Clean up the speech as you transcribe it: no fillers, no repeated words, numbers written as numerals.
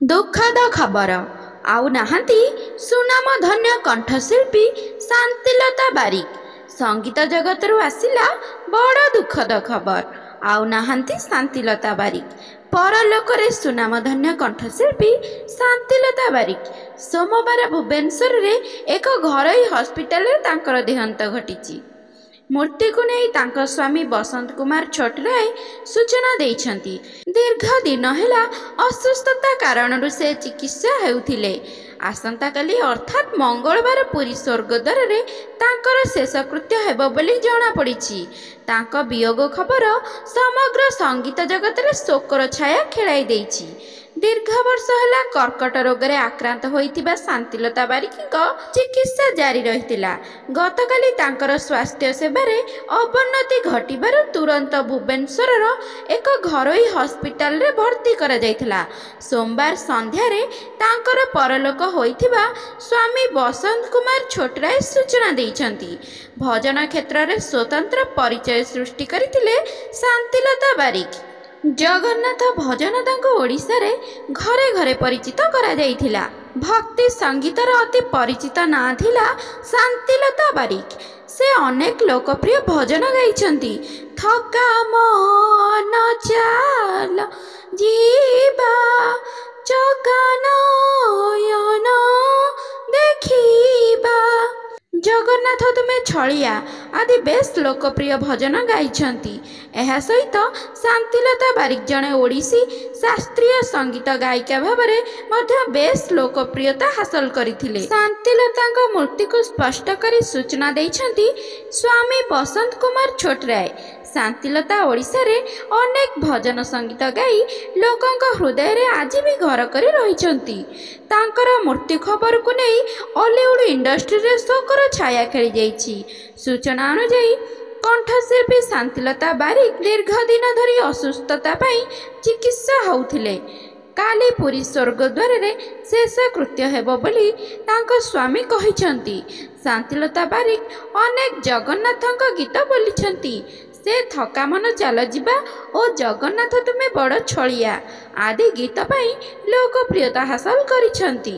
ଦୁଃଖଦ ଖବର ଆଉ ନାହାନ୍ତି ସୁନାମ ଧନ୍ୟ କଣ୍ଠଶିଳ୍ପୀ ଶାନ୍ତିଲତା ବାରିକ। ସଙ୍ଗୀତ ଜଗତରୁ ଆସିଲା ବଡ଼ ଦୁଃଖଦ ଖବର। ଆଉ ନାହାନ୍ତି ଶାନ୍ତିଲତା ବାରିକ। ପରଲୋକରେ ସୁନାମ ଧନ୍ୟ କଣ୍ଠଶିଳ୍ପୀ ଶାନ୍ତିଲତା ବାରିକ ସୋମବାର ଭୁବନେଶ୍ୱରରେ ଏକ ଘରୋଇ ହସ୍ପିଟାଲରେ ତାଙ୍କର ଦେହାନ୍ତ ଘଟିଛି। ମୃତ୍ୟୁକୁ ନେଇ ତାଙ୍କ ସ୍ୱାମୀ ବସନ୍ତ କୁମାର ଛୋଟରାୟ ସୂଚନା ଦେଇଛନ୍ତି। ଦୀର୍ଘ ଦିନ ହେଲା ଅସୁସ୍ଥତା କାରଣରୁ ସେ ଚିକିତ୍ସା ହେଉଥିଲେ। ଆସନ୍ତାକାଲି ଅର୍ଥାତ୍ ମଙ୍ଗଳବାର ପୁରୀ ସ୍ୱର୍ଗଦ୍ୱାରରେ ତାଙ୍କର ଶେଷକୃତ୍ୟ ହେବ ବୋଲି ଜଣାପଡ଼ିଛି। ତାଙ୍କ ବିୟୋଗ ଖବର ସମଗ୍ର ସଙ୍ଗୀତ ଜଗତରେ ଶୋକର ଛାୟା ଖେଳାଇ ଦେଇଛି। ଦୀର୍ଘ ବର୍ଷ ହେଲା କର୍କଟ ରୋଗରେ ଆକ୍ରାନ୍ତ ହୋଇଥିବା ଶାନ୍ତିଲତା ବାରିକଙ୍କ ଚିକିତ୍ସା ଜାରି ରହିଥିଲା। ଗତକାଲି ତାଙ୍କର ସ୍ୱାସ୍ଥ୍ୟ ସେବାରେ ଅବନତି ଘଟିବାରୁ ତୁରନ୍ତ ଭୁବନେଶ୍ୱରର ଏକ ଘରୋଇ ହସ୍ପିଟାଲରେ ଭର୍ତ୍ତି କରାଯାଇଥିଲା। ସୋମବାର ସନ୍ଧ୍ୟାରେ ତାଙ୍କର ପରଲୋକ ହୋଇଥିବା ସ୍ୱାମୀ ବସନ୍ତ କୁମାର ଛୋଟରାୟ ସୂଚନା ଦେଇଛନ୍ତି। ଭଜନ କ୍ଷେତ୍ରରେ ସ୍ୱତନ୍ତ୍ର ପରିଚୟ ସୃଷ୍ଟି କରିଥିଲେ ଶାନ୍ତିଲତା ବାରିକ। ଜଗନ୍ନାଥ ଭଜନ ତାଙ୍କୁ ଓଡ଼ିଶାରେ ଘରେ ଘରେ ପରିଚିତ କରାଯାଇଥିଲା। ଭକ୍ତି ସଙ୍ଗୀତର ଅତି ପରିଚିତ ନାଁ ଥିଲା ଶାନ୍ତିଲତା ବାରିକ। ସେ ଅନେକ ଲୋକପ୍ରିୟ ଭଜନ ଗାଇଛନ୍ତି। ଥକା ମନ ଚାଲ ଯିବା ଚକା ନୟନ ଦେଖିବା, ଜଗନ୍ନାଥ ତୁମେ ଛଳିଆ ଆଦି ବେଶ୍ ଲୋକପ୍ରିୟ ଭଜନ ଗାଇଛନ୍ତି। ଏହା ସହିତ ଶାନ୍ତିଲତା ବାରିକ ଜଣେ ଓଡ଼ିଶୀ ଶାସ୍ତ୍ରୀୟ ସଙ୍ଗୀତ ଗାୟିକା ଭାବରେ ମଧ୍ୟ ବେଶ୍ ଲୋକପ୍ରିୟତା ହାସଲ କରିଥିଲେ। ଶାନ୍ତିଲତାଙ୍କ ମୃତ୍ୟୁକୁ ସ୍ପଷ୍ଟ କରି ସୂଚନା ଦେଇଛନ୍ତି ସ୍ୱାମୀ ବସନ୍ତ କୁମାର ଛୋଟରାୟ। ଶାନ୍ତିଲତା ଓଡ଼ିଶାରେ ଅନେକ ଭଜନ ସଙ୍ଗୀତ ଗାଇ ଲୋକଙ୍କ ହୃଦୟରେ ଆଜି ବି ଘର କରି ରହିଛନ୍ତି। ତାଙ୍କର ମୃତ୍ୟୁ ଖବରକୁ ନେଇ ଅଲିଉଡ୍ ଇଣ୍ଡଷ୍ଟ୍ରିରେ ଶୋକର ଛାୟା ଖେଳିଯାଇଛି। ସୂଚନା ଅନୁଯାୟୀ କଣ୍ଠଶିଳ୍ପୀ ଶାନ୍ତିଲତା ବାରିକ ଦୀର୍ଘ ଦିନ ଧରି ଅସୁସ୍ଥତା ପାଇଁ ଚିକିତ୍ସା ହେଉଥିଲେ। କାଲି ପୁରୀ ସ୍ୱର୍ଗଦ୍ୱାରରେ ଶେଷକୃତ୍ୟ ହେବ ବୋଲି ତାଙ୍କ ସ୍ୱାମୀ କହିଛନ୍ତି। ଶାନ୍ତିଲତା ବାରିକ ଅନେକ ଜଗନ୍ନାଥଙ୍କ ଗୀତ ବୋଲିଛନ୍ତି। ସେ ଥକା ମନ ଚାଲ ଯିବା ଓ ଜଗନ୍ନାଥ ତୁମେ ବଡ଼ ଛଳିଆ ଆଦି ଗୀତ ପାଇଁ ଲୋକପ୍ରିୟତା ହାସଲ କରିଛନ୍ତି।